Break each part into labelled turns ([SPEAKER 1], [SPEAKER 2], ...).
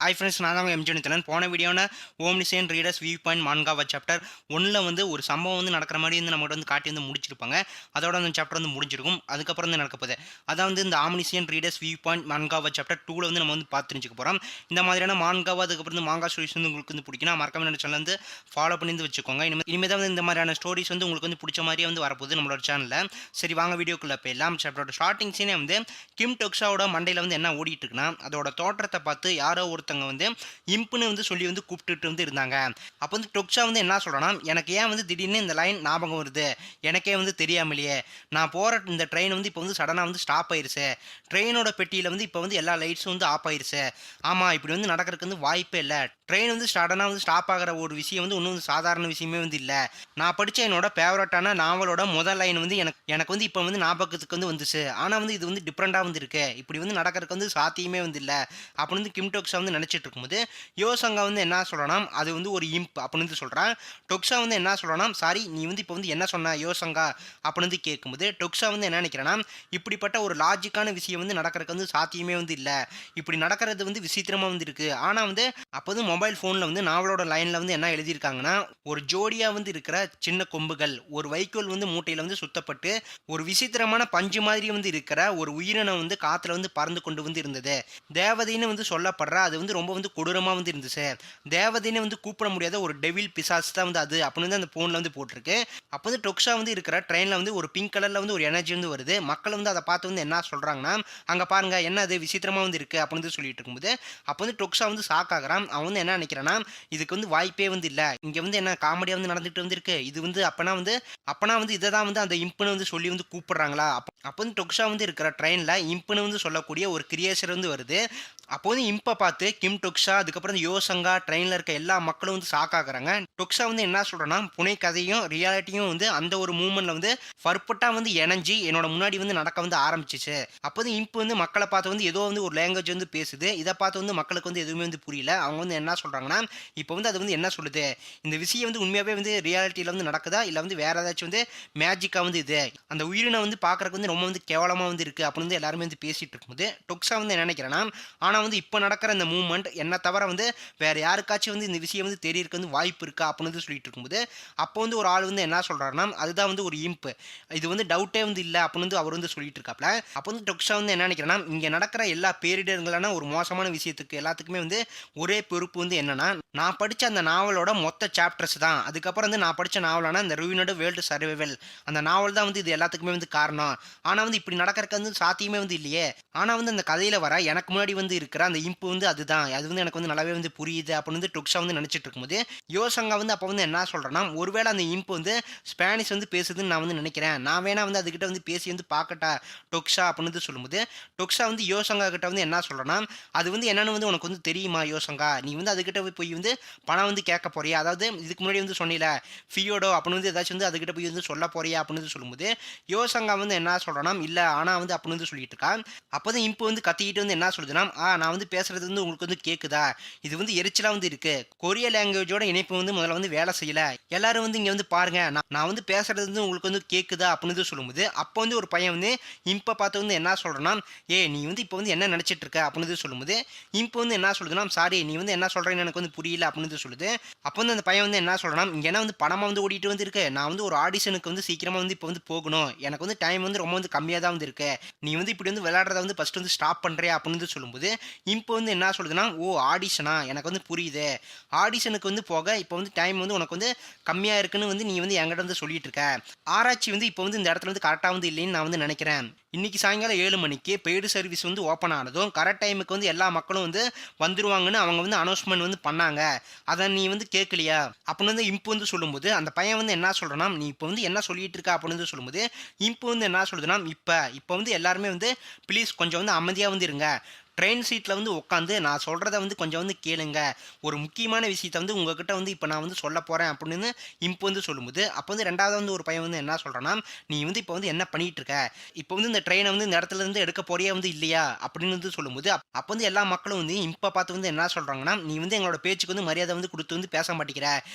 [SPEAKER 1] Hi friends, நான் தான் MG நித்தலன். போன வீடியோவில் ஓம்னிசியன் ரீடர்ஸ் வியூ பாயிண்ட் மான்காவா சாப்டர் 1ல் வந்து ஒரு சம்பவம் வந்து நடக்கிற மாதிரி வந்து நம்மகிட்ட வந்து காட்டி வந்து முடிச்சிருப்பாங்க. அதோட அந்த சாப்டர் வந்து முடிஞ்சிருக்கும். அதுக்கப்புறம் வந்து நடக்க போகுது. அதான் வந்து இந்த ஆம்னிசியன் ரீடர்ஸ் வியூ பாயிண்ட் மான்காவா சாப்டர் 2ல் வந்து நம்ம வந்து பார்த்து தெரிஞ்சுக்க போகிறோம். இந்த மாதிரியான மான்காவா அதுக்கப்புறம் வந்து மாங்கா ஸ்டோரிஸ் வந்து உங்களுக்கு வந்து பிடிக்குன்னா மறக்காம என்னோட சேனல் வந்து ஃபாலோ பண்ணி வந்து வச்சுக்கோங்க. இனிமேல் தான் வந்து இந்த மாதிரியான ஸ்டோரிஸ் வந்து உங்களுக்கு வந்து பிடிச்ச மாதிரியே வந்து வரப்போகுது நம்மளோட சேனலில். சரி, வாங்க வீடியோக்குள்ளே போயிடலாம். சாப்டரோட ஸ்டார்டிங் சீனே வந்து கிம் டொக்ஸாவோட மண்டையில் வந்து என்ன ஓடிட்டு இருக்குன்னா, அதோட தோற்றத்தை பார்த்து யாரோ ஒருத்தங்க வந்து இம்புன்னு வந்து சொல்லி வந்து கூப்பிட்டுட்டு வந்து இருந்தாங்க. அப்போ வந்து டொக்ஸா வந்து என்ன சொல்கிறான்னா, எனக்கு ஏன் வந்து திடீர்னு இந்த லைன் ஞாபகம் வருது, எனக்கே வந்து தெரியாமலேயே. நான் போகிற இந்த ட்ரெயின் வந்து இப்போ வந்து சடனாக வந்து ஸ்டாப் ஆயிடுச்சு. ட்ரெயினோட பெட்டியில் வந்து இப்போ வந்து எல்லா லைட்ஸும் வந்து ஆஃப் ஆயிடுச்சு. ஆமாம், இப்படி வந்து நடக்கிறதுக்கு வந்து வாய்ப்பே இல்லை. ட்ரெயின் வந்து சடனாக வந்து ஸ்டாப் ஆகிற ஒரு விஷயம் வந்து இன்னும் சாதாரண விஷயமே வந்து இல்லை. நான் படித்த என்னோட ஃபேவரட்டான நாவலோட முதல் லைன் வந்து எனக்கு வந்து இப்போ வந்து ஞாபகத்துக்கு வந்து வந்துச்சு. ஆனால் வந்து இது வந்து டிஃப்ரெண்ட்டாக வந்து இருக்கு. இப்படி வந்து நடக்கிறதுக்கு வந்து சாத்தியமே வந்து இல்லை அப்படின்னு வந்து கிம் டொக்ஸா வந்து நினச்சிட்டு இருக்கும்போது, யோசங்கா வந்து என்ன சொல்கிறான்னா, அது வந்து ஒரு இம்ப் அப்படின்னு வந்து சொல்கிறான். டொக்ஸா வந்து என்ன சொல்கிறான்னா, சாரி, நீ வந்து இப்போ வந்து என்ன சொன்ன யோசங்கா அப்படின்னு வந்து கேட்கும்போது, டொக்ஸா வந்து என்ன நினைக்கிறேன்னா, இப்படிப்பட்ட ஒரு லாஜிக்கான விஷயம் வந்து நடக்கிறதுக்கு வந்து சாத்தியமே வந்து இல்லை. இப்படி நடக்கிறது வந்து விசித்திரமாக வந்து இருக்குது. ஆனால் வந்து அப்போ வந்து மொபைல் ஃபோனில் வந்து நாவலோட லைனில் வந்து என்ன எழுதியிருக்காங்கன்னா, ஒரு ஜோடியாக வந்து இருக்கிற சின்ன கொம்புகள் ஒரு வைக்கோல் வந்து மூட்டையில் வந்து சுத்தப்பட்டு ஒரு விசித்திரமான பஞ்சு மாதிரி வந்து இருக்கிற ஒரு உயிரினம் வந்து காற்றுல வந்து பறந்து கொண்டு வந்து இருந்தது. தேவதைன்னு வந்து சொல்லப்படுற அது வந்து ரொம்ப வந்து கொடூரமாக வந்து இருந்துச்சு. தேவதைன்னு வந்து கூப்பிட முடியாத ஒரு டெவில் பிசாஸ் தான் வந்து அது அப்படின்னு வந்து அந்த ஃபோனில் வந்து போட்டிருக்கு. அப்போ வந்து டொக்ஸா வந்து இருக்கிற ட்ரெயினில் வந்து ஒரு பிங்க் கலரில் வந்து ஒரு எனர்ஜி வந்து வருது. மக்கள் வந்து அதை பார்த்து வந்து என்ன சொல்கிறாங்கன்னா, அங்கே பாருங்க என்ன அது விசித்திரமாக வந்து இருக்குது அப்படின்னு வந்து சொல்லிட்டு இருக்கும்போது, அப்போ வந்து டொக்ஸா வந்து ஷாக் ஆகுறான். அவன் வந்து என்ன நினைக்கிறான்னா, இதுக்கு வந்து வாய்ப்பே வந்து இல்லை. இங்கே வந்து என்ன காமெடியாக வந்து நடந்துட்டு வந்து இருக்கு. இது வந்து அப்பனா வந்து இதை தான் வந்து அந்த இம்புன்னு வந்து சொல்லி வந்து கூப்பிடுறாங்களா? அப்போ வந்து டொக்ஸா வந்து இருக்கிற ட்ரெயினில் இம்புன்னு வந்து சொல்லக்கூடிய ஒரு கிரியேச்சர் வந்து வருது. அப்போ வந்து இம்பை பார்த்து கிம் டொக்ஸா அதுக்கப்புறம் யோசங்கா ட்ரெயினில் இருக்க எல்லா மக்களும் வந்து ஷாக் ஆகுறாங்க. டொக்ஸா வந்து என்ன சொல்கிறேன்னா, புனை கதையும் ரியாலிட்டியும் வந்து அந்த ஒரு மூமெண்ட்டில் வந்து பர்ஃபெக்டாக வந்து இணைஞ்சி என்னோட முன்னாடி வந்து நடக்க வந்து ஆரம்பிச்சிச்சு. அப்போ வந்து இம்பு வந்து மக்களை பார்த்து வந்து ஏதோ வந்து ஒரு லாங்குவேஜ் வந்து பேசுது. இதை பார்த்து வந்து மக்களுக்கு வந்து எதுவுமே வந்து புரியல. அவங்க வந்து என்ன சொல்கிறாங்கன்னா, இப்போ வந்து அது வந்து என்ன சொல்லுது, இந்த விஷயம் வந்து உண்மையாகவே வந்து ரியாலிட்டியில் வந்து நடக்குதா, இல்லை வந்து வேற ஏதாச்சும் வந்து மேஜிக்காக வந்து இது அந்த உயிரினம் வந்து பார்க்குறக்கு வந்து ரொம்ப வந்து கேவலமாக வந்து இருக்குது அப்படின்னு வந்து எல்லாருமே வந்து பேசிகிட்டு இருக்கும்போது, டொக்ஸா வந்து என்ன நினைக்கிறேன்னா, ஆனால் வந்து இப்போ நடக்கிற இந்த மூவ்மெண்ட் என்ன தவிர வந்து வேற யாருக்காச்சும் வந்து இந்த விஷயம் வந்து தெரியறதுக்கு வந்து வாய்ப்பு இருக்கா அப்படின்னு வந்து சொல்லிட்டு இருக்கும்போது, அப்போ வந்து ஒரு ஆள் வந்து என்ன சொல்றாருன்னா, அதுதான் வந்து ஒரு இம்ப், இது வந்து டவுட்டே வந்து இல்லை அப்படின்னு வந்து அவர் வந்து சொல்லிட்டு இருக்காப்ல. அப்போ வந்து டொக்ஸா வந்து என்ன நினைக்கிறேன்னா, இங்க நடக்கிற எல்லா பேரிடர்களான ஒரு மோசமான விஷயத்துக்கு எல்லாத்துக்குமே வந்து ஒரே பொறுப்பு வந்து என்னன்னா, நான் படிச்ச அந்த நாவலோட மொத்த சாப்டர்ஸ் தான். அதுக்கப்புறம் வந்து நான் படிச்ச நாவலான இந்த ரூயினட் வேர்ல்டு சர்வைவல் அந்த நாவல் தான் வந்து இது எல்லாத்துக்குமே வந்து காரணம். ஆனா வந்து இப்படி நடக்கிறதுக்கு வந்து சாத்தியமே வந்து இல்லையே. ஆனா வந்து அந்த கதையில வர எனக்கு முன்னாடி வந்து இருக்கிற அந்த இம்பு வந்து அதுதான். அது வந்து எனக்கு வந்து நல்லாவே வந்து புரியுது அப்படின்னு வந்து டொக்ஸா வந்து நினைச்சிட்டு இருக்கும்போது, யோசங்கா வந்து அப்போ வந்து என்ன சொல்றேன்னா, ஒருவேளை அந்த இம்பு வந்து ஸ்பானிஷ் வந்து பேசுதுன்னு நான் வந்து நினைக்கிறேன். நான் வேணா வந்து அதுகிட்ட வந்து பேசி வந்து பார்க்கட்டா டொக்ஸா அப்படின்னு வந்து சொல்லும்போது, டொக்ஸா வந்து யோசங்கா கிட்ட வந்து என்ன சொல்றேன்னா, அது வந்து என்னன்னு வந்து உனக்கு வந்து தெரியுமா யோசங்கா? நீ வந்து அதுகிட்ட போய் வந்து பணம் வந்து கேட்க போறியா? அதாவது இதுக்கு முன்னாடி வந்து சொன்னீல ஃபியோடோ அப்படின்னு வந்து ஏதாச்சும் வந்து அதுகிட்ட போய் வந்து சொல்ல போறியா அப்படின்னு வந்து சொல்லும்போது, யோசங்கா வந்து என்ன சொல்றேன்னா, இல்ல ஆனா வந்து அப்படின்னு வந்து சொல்லிட்டு இருக்கா. அப்போதான் இம்பு வந்து கத்திக்கிட்டு வந்து என்ன சொல்லுதுன்னா, நான் வந்து பேசுறது வந்து உங்களுக்கு வந்து கேக்குதா? இது வந்து எரிச்சலா வந்து இருக்கு. கொரிய லாங்குவேஜோட இணைப்பு வந்து முதல்ல வந்து வேலை செய்யல. எல்லாரும் வந்து இங்க வந்து பாருங்க. நான் வந்து பேசுறது வந்து உங்களுக்கு வந்து கேக்குதா அப்படின்னு வந்து சொல்லும்போது, அப்போ வந்து ஒரு பையன் வந்து இம்ப பார்த்து வந்து என்ன சொல்றான்னா, ஏய் நீ வந்து இப்போ வந்து என்ன நினைச்சிட்டு இருக்க அப்படின்னு வந்து சொல்லும்போது, இம்பு வந்து என்ன சொல்லுதுன்னா, சாரி நீ வந்து என்ன சொல்றேன்னு எனக்கு வந்து புரியல அப்படின்னு வந்து சொல்லுது. அப்போ வந்து அந்த பையன் வந்து என்ன சொல்றான்னா, இங்க என்ன வந்து படமா வந்து ஓடிட்டு வந்து இருக்கு. நான் வந்து ஒரு ஆடிஷனுக்கு வந்து சீக்கிரமா வந்து இப்போ வந்து போகணும். எனக்கு வந்து டைம் வந்து ரொம்ப வந்து கம்மியா தான் வந்து இருக்கு. நீ வந்து இப்படி வந்து விளையாடுறத வந்து ஃபர்ஸ்ட் வந்து ஸ்டாப் பண்றியா அப்படின்னு வந்து சொல்லும்போது, இப்போ வந்து என்ன சொல்லுதுன்னா, ஓ ஆடிஷனா எனக்கு வந்து புரியுது. ஆடிஷனுக்கு வந்து போக இப்போ வந்து டைம் வந்து உனக்கு வந்து கம்மியா இருக்குன்னு வந்து நீ வந்து என்கிட்ட வந்து சொல்லிட்டு இருக்க. ஆராய்ச்சி வந்து இப்போ வந்து இந்த இடத்துல வந்து கரெக்டா வந்து இல்லைன்னு நான் வந்து நினைக்கிறேன். இன்னைக்கு சாயங்காலம் 7 மணிக்கு பெய்டு சர்வீஸ் வந்து ஓப்பன் ஆனதும் கரெக்ட் டைமுக்கு வந்து எல்லா மக்களும் வந்து வந்துருவாங்கன்னு அவங்க வந்து அனௌன்ஸ்மெண்ட் வந்து பண்ணாங்க. அதை நீ வந்து கேட்கலையா அப்படின்னு வந்து இம்பு வந்து சொல்லும்போது, அந்த பையன் வந்து என்ன சொல்றான்னா, நீ இப்போ வந்து என்ன சொல்லிட்டு இருக்க அப்படின்னு வந்து சொல்லும்போது, இம்பு வந்து என்ன சொல்லுதுன்னா, இப்போ வந்து எல்லாருமே வந்து ப்ளீஸ் கொஞ்சம் வந்து அமைதியா வந்து இருங்க. ட்ரெயின் சீட்டில் வந்து உட்காந்து நான் சொல்கிறத வந்து கொஞ்சம் வந்து கேளுங்க. ஒரு முக்கியமான விஷயத்த வந்து உங்ககிட்ட வந்து இப்போ நான் வந்து சொல்ல போகிறேன் அப்படின்னு இம்பு வந்து சொல்லும்போது, அப்போ வந்து 2வது வந்து ஒரு பையன் வந்து என்ன சொல்கிறான்னா, நீ வந்து இப்போ வந்து என்ன பண்ணிட்டு இருக்க? இப்போ வந்து இந்த ட்ரெயினை வந்து இந்த இடத்துல இருந்து எடுக்க போறியா வந்து இல்லையா அப்படின்னு வந்து சொல்லும்போது, அப்போ வந்து எல்லா மக்களும் வந்து இம்பை பார்த்து வந்து என்ன சொல்கிறாங்கன்னா, நீ வந்து எங்களோட பேச்சுக்கு வந்து மரியாதை வந்து கொடுத்து வந்து பேச மாட்டேங்கிற.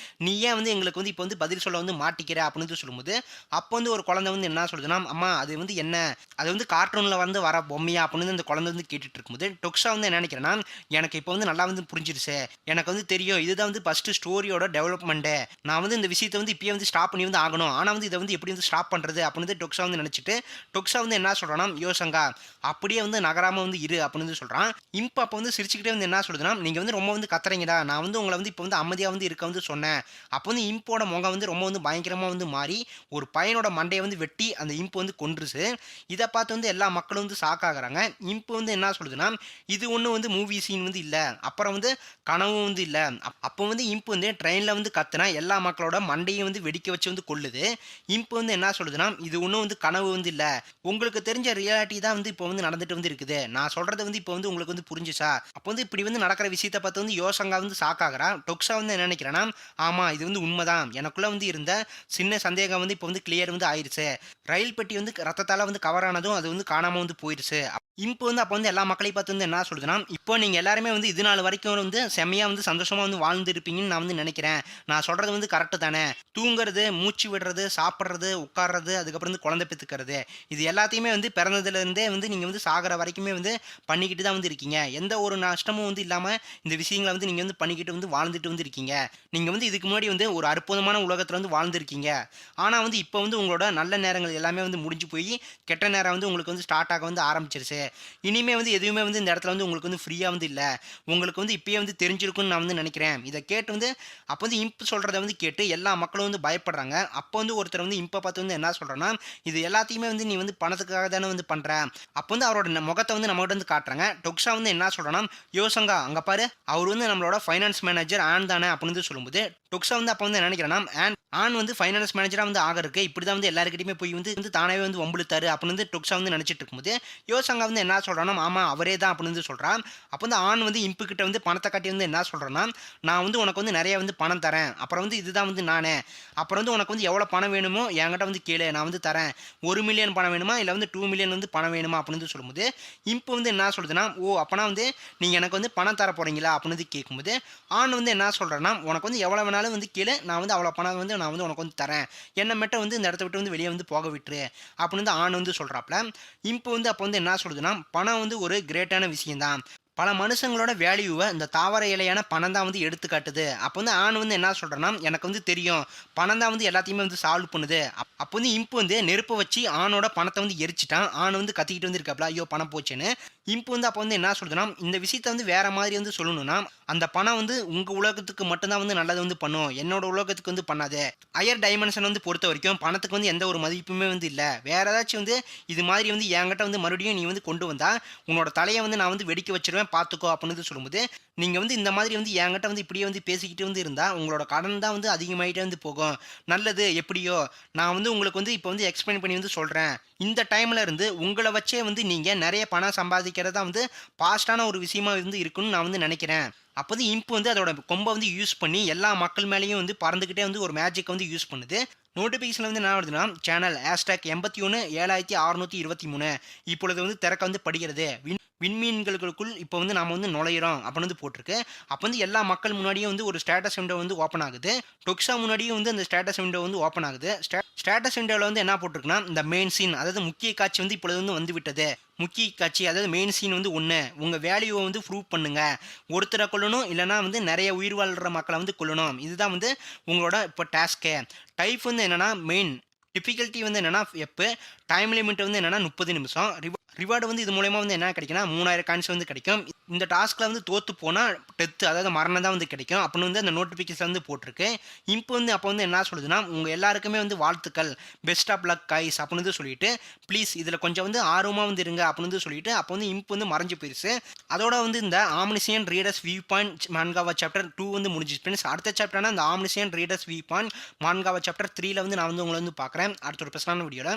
[SPEAKER 1] நீ ஏன் வந்து எங்களுக்கு வந்து இப்போ வந்து பதில் சொல்ல வந்து மாட்டிக்கிற அப்படின்னு வந்து சொல்லும்போது, அப்போ வந்து ஒரு குழந்தை வந்து என்ன சொல்லுதுன்னா, அம்மா அது வந்து என்ன, அது வந்து கார்ட்டூனில் வந்து வர பொம்மையா அப்படின்னு அந்த குழந்தை வந்து கேட்டுட்டு இருக்கும்போது, டொக்ஸா வந்து என்ன நினைக்கிறேன்னா, எனக்கு இப்போ வந்து நல்லா வந்து புரிஞ்சிருச்சு. எனக்கு வந்து தெரியும். இதுதான் வந்து ஃபர்ஸ்ட்டு ஸ்டோரியோட டெவலப்மெண்ட்டே. நான் வந்து இந்த விஷயத்த வந்து இப்பயே வந்து ஸ்டாப் பண்ணி வந்து ஆகணும். ஆனா வந்து இத வந்து எப்படி வந்து ஸ்டாப் பண்றது அப்படின்னு வந்து டொக்ஸா வந்து நினைச்சுட்டு, டொக்ஸா வந்து என்ன சொல்றான்னா, "யோசங்கா அப்படியே வந்து நகராம வந்து இரு" அப்படின்னு வந்து சொல்றான். இம்ப் அப்ப வந்து சிரிச்சுக்கிட்டே வந்து என்ன சொல்லுதுன்னா, "நீங்க வந்து ரொம்ப வந்து கத்துறீங்கடா. நான் வந்து உங்கள வந்து இப்ப வந்து அமைதியா வந்து இருக்க வந்து சொன்னேன்." அப்ப வந்து இம்போட முகம் வந்து ரொம்ப வந்து பயங்கரமா வந்து மாறி, ஒரு பையனோட மண்டைய வந்து வெட்டி அந்த இம்ப் வந்து கொன்றுச்சு. இத பார்த்து வந்து எல்லா மக்களும் வந்து ஷாக் ஆகுறாங்க. இம்ப் வந்து என்ன சொல்லுதுன்னா, "இது ஒண்ணும் வந்து மூவி சீன் வந்து இல்ல. அப்புறம் வந்து கனவும் வந்து இல்ல. அப்போ வந்து இம்ப் வந்து ட்ரெயின்ல வந்து கத்துனா எல்லா மக்களோட மண்டையும் வந்து வெடிக்க வச்சு வந்து கொல்லுது. இம்ப் வந்து என்ன சொல்லுதுன்னா, இது ஒண்ணும் வந்து கனவு வந்து இல்ல. உங்களுக்கு தெரிஞ்ச ரியாலிட்டி தான் வந்து இப்போ வந்து நடந்துட்டு வந்து இருக்குது. நான் சொல்றது வந்து இப்போ வந்து உங்களுக்கு வந்து புரிஞ்சுச்சா? அப்போ வந்து இப்படி வந்து நடக்கிற விஷயத்த பார்த்து வந்து யோசங்கா வந்து ஷாக் ஆகுறா. டொக்ஸா வந்து என்ன நினைக்கிறான்னா, ஆமா இது வந்து உண்மதான். எனக்குள்ள வந்து இருந்த சின்ன சந்தேகம் வந்து இப்போ வந்து கிளியர் வந்து ஆயிருச்சு. ரயில் பெட்டி வந்து ரத்தத்தால வந்து கவர் ஆனதும் அது வந்து காணாம வந்து போயிருச்சு. இம்ப் வந்து அப்ப வந்து எல்லா மக்களையும் பார்த்து வந்து என்ன சொல்லுதுன்னா, இப்போ நீங்க எல்லாருமே வந்து இது நாள் வரைக்கும் வந்து செம்மையா வந்து சந்தோஷமா வந்து வாழ்ந்திருப்பீங்கன்னு நான் வந்து நினைக்கிறேன். நான் சொல்றது வந்து கரெக்ட்டு தானே? தூங்குறது, மூச்சு விடுறது, சாப்பிடுறது, உட்கார்றது, அதுக்கப்புறம் வந்து குழந்தை பெத்துக்கிறது. இது எல்லாத்தையுமே வந்து பிறந்ததுலேருந்தே வந்து நீங்க வந்து சாகுற வரைக்குமே வந்து பண்ணிக்கிட்டு தான் வந்து இருக்கீங்க. எந்த ஒரு நஷ்டமும் வந்து இல்லாம இந்த விஷயங்கள வந்து நீங்க வந்து பண்ணிக்கிட்டு வந்து வாழ்ந்துட்டு வந்து இருக்கீங்க. நீங்க வந்து இதுக்கு முன்னாடி வந்து ஒரு அற்புதமான உலகத்துல வந்து வாழ்ந்திருக்கீங்க. ஆனா வந்து இப்ப வந்து உங்களோட நல்ல நேரங்கள் எல்லாமே வந்து முடிஞ்சு போயி, கெட்ட நேரம் வந்து உங்களுக்கு வந்து ஸ்டார்ட் ஆக வந்து ஆரம்பிச்சிருச்சு. இனிமே வந்து எதுவுமே வந்து இந்த இடத்துல வந்து உங்களுக்கு வந்து ஃப்ரீயா வந்து இல்ல. உங்களுக்கு வந்து இப்பயே வந்து தெரிஞ்சிருக்கும்னு நான் வந்து நினைக்கிறேன். இத கேட்டு வந்து அப்ப வந்து இம்ப் சொல்றத வந்து கேட்டு எல்லா மக்களும் வந்து பயப்படுறாங்க. அப்ப வந்து ஒருத்தர் வந்து இம்ப பார்த்து வந்து என்ன சொல்றான்னா, "இது எல்லாத்தையுமே வந்து நீ வந்து பணத்துக்காக தானே வந்து பண்ற." அப்ப வந்து அவரோட முகத்த வந்து நம்மகிட்ட வந்து காட்டுறாங்க. டொக்ஸா வந்து என்ன சொல்றான்னா, "யோசங்கா அங்க பாரு. அவரு வந்து நம்மளோட ஃபைனான்ஸ் மேனேஜர் ஆன் தானே." அப்படின்னு வந்து சொல்லும்போது, டொக்ஸா வந்து அப்ப வந்து என்ன நினைக்கிறான்னா, ஆன் வந்து ஃபைனான்ஸ் மேனேஜரா வந்து ஆகறக்கு இப்படிதான் வந்து எல்லார்கிட்டயுமே போய் வந்து தானாவே வந்து வம்பிழுத்தாரு அப்படின்னு வந்து டொக்ஸா வந்து நினைச்சிட்டு இருக்கும்போது, யோசங்கா வந்து என்ன சொல்றான்னா, ஆமா அவரே தான் அப்படின்னு வந்து சொல்றான். அப்ப வந்து ஆண் வந்து இம்பு கிட்ட வந்து பணத்த காட்டி வந்து என்ன சொல்றான்னா, நான் வந்து உனக்கு வந்து நெறைய வந்து பணம் தரேன். அப்புறம் வந்து இதுதான் வந்து நானு. அப்புறம் வந்து உனக்கு வந்து எவ்வளோ பணம் வேணுமோ என்கிட்ட வந்து கேளு. நான் வந்து தரேன். 1,000,000 பணம் வேணுமா? இல்ல வந்து 2,000,000 வந்து பணம் வேணுமா? அப்படின்னு வந்து சொல்லும்போது, இம்பு வந்து என்ன சொல்லுதுன்னா, ஓ! அப்பனா வந்து நீங்க எனக்கு வந்து பணம் தர போறீங்களா? அப்படின்னு வந்து கேட்கும்போது, ஆண் வந்து என்ன சொல்றான்னா, உனக்கு வந்து எவ்வளோ வேணாலும் வந்து கேளு. நான் வந்து அவ்வளோ பணம் வந்து நான் வந்து உனக்கு வந்து தரேன். என்ன மட்டும் வந்து இந்த இடத்த விட்டு வந்து வெளிய வந்து போக விட்டுரு. அப்படின்னு வந்து ஆண் வந்து சொல்றாப்ல. இம்பு வந்து அப்ப வந்து என்ன சொல்லுதுன்னா, பணம் வந்து ஒரு கிரேட்டான விஷயம் தான். பல மனுஷங்களோட வேல்யூவ இந்த தாவர இலையான பணம் தான் வந்து எடுத்துக்காட்டுது. அப்ப வந்து ஆண் வந்து என்ன சொல்றான்னா, எனக்கு வந்து தெரியும். பணம் தான் வந்து எல்லாத்தையுமே வந்து சால்வ் பண்ணுது. அப்ப வந்து இம்பு வந்து நெருப்ப வச்சு ஆணோட பணத்த வந்து எரிச்சுட்டான். ஆண் வந்து கத்திக்கிட்டு வந்து இருக்காப்ல, ஐயோ! பணம் போச்சேன்னு. இம்பு வந்து அப்ப வந்து என்ன சொல்லுதுன்னா, இந்த விஷயத்த வந்து வேற மாதிரி வந்து சொல்லணும்னா, அந்த பணம் வந்து உங்க உலகத்துக்கு மட்டும் தான் வந்து நல்லது வந்து பண்ணும். என்னோட உலகத்துக்கு வந்து பண்ணாது. ஹையர் டைமென்ஷன் வந்து பொறுத்தவரைக்கும் பணத்துக்கு வந்து எந்த ஒரு மதிப்புமே வந்து இல்ல. வேற ஏதாச்சும் வந்து இது மாதிரி வந்து என்கிட்ட வந்து மறுபடியும் நீ வந்து கொண்டு வந்தா, உன்னோட தலைய வந்து நான் வந்து வெடிக்க வச்சுருவேன் பார்த்துக்கோ அப்படின்னு வந்து சொல்லும்போது, நீங்க வந்து இந்த மாதிரி வந்து என்கிட்ட வந்து இப்படியே வந்து பேசிக்கிட்டு வந்து இருந்தா, உங்களோட கடன் தான் வந்து அதிகமாயிட்டே வந்து போகும். நல்லது எப்படியோ, நான் வந்து உங்களுக்கு வந்து இப்ப வந்து எக்ஸ்பிளைன் பண்ணி வந்து சொல்றேன். இந்த டைம்ல இருந்து உங்கள வச்சே வந்து நீங்க நெறைய பணம் சம்பாதிக்கிறதா வந்து பாஸ்ட்டான ஒரு விஷயமா வந்து இருக்குன்னு நான் வந்து நெனைக்கிறேன். அப்ப வந்து இம்ப் வந்து அதோட கொம்ப வந்து யூஸ் பண்ணி எல்லா மக்கள் மேலயும் வந்து பறந்துகிட்டே வந்து ஒரு மேஜிக்க வந்து யூஸ் பண்ணுது. நோட்டிஃபிகேஷன்ல வந்து என்ன வருதுன்னா, சேனல் #81 7623 இப்பொழுது வந்து திறக்க வந்து படுகிறது. விண்மீன்களுக்குள் இப்போ வந்து நாம வந்து நுழையிறோம் அப்படின்னு வந்து போட்டிருக்கு. அப்ப வந்து எல்லா மக்கள் முன்னாடியும் வந்து ஒரு ஸ்டேட்டஸ் விண்டோ வந்து ஓப்பன் ஆகுது. டொக்ஸா முன்னாடியும் வந்து அந்த ஸ்டேட்டஸ் விண்டோ வந்து ஓப்பன் ஆகுது. ஸ்டேட்டஸ் விண்டோல வந்து என்ன போட்டிருக்குன்னா, இந்த மெயின் சீன் அதாவது முக்கிய காட்சி வந்து இப்பொழுது வந்து வந்துவிட்டது. முக்கிய காட்சி அதாவது மெயின் சீன் வந்து 1 உங்க வேல்யூவ வந்து ப்ரூவ் பண்ணுங்க. ஒருத்தர கொல்லணும் இல்லன்னா வந்து நெறைய உயிர் வாழ்ற மக்கள வந்து கொல்லணும். இதுதான் வந்து உங்களோட இப்போ டாஸ்க்கே. டைப் வந்து என்னன்னா மெயின். டிஃபிகல்டி வந்து என்னன்னா எப்பு. டைம் லிமிட் வந்து என்னன்னா 30 நிமிஷம். ரிவார்டு வந்து இது மூலியமா வந்து என்ன கிடைக்கும்னா 3000 காயின்ஸ் வந்து கிடைக்கும். இந்த டாஸ்க்ல வந்து தோத்து போனா டெத் அதாவது மரணம் தான் வந்து கிடைக்கும். அப்படின்னு வந்து அந்த நோட்டிஃபிகேஷன் வந்து போட்டிருக்கு. இப்போ வந்து அப்போ வந்து என்ன சொல்லுதுன்னா, உங்க எல்லாருக்குமே வந்து வாழ்த்துக்கள். பெஸ்ட் ஆஃப் லக் கைஸ் அப்படின்னு வந்து சொல்லிட்டு, ப்ளீஸ் இதுல கொஞ்சம் வந்து ஆர்வமா வந்து இருங்க அப்படின்னு வந்து சொல்லிட்டு, அப்போ வந்து இம்ப் வந்து மறைஞ்சு போயிருச்சு. அதோட வந்து இந்த ஆம்னிசியன் ரீடர்ஸ் வியூ பாயிண்ட் மான்காவா சாப்டர் 2 வந்து முடிஞ்சிச்சு ஃப்ரெண்ட்ஸ். அடுத்த சாப்டர்னா இந்த ஆம்னிசியன் ரீடர்ஸ் வியூ பாயிண்ட் மான்காவா சாப்டர் 3ல வந்து நான் வந்து உங்கள வந்து பார்க்குறேன். அடுத்த ஒரு பெஸ்ட்டான வீடியோல.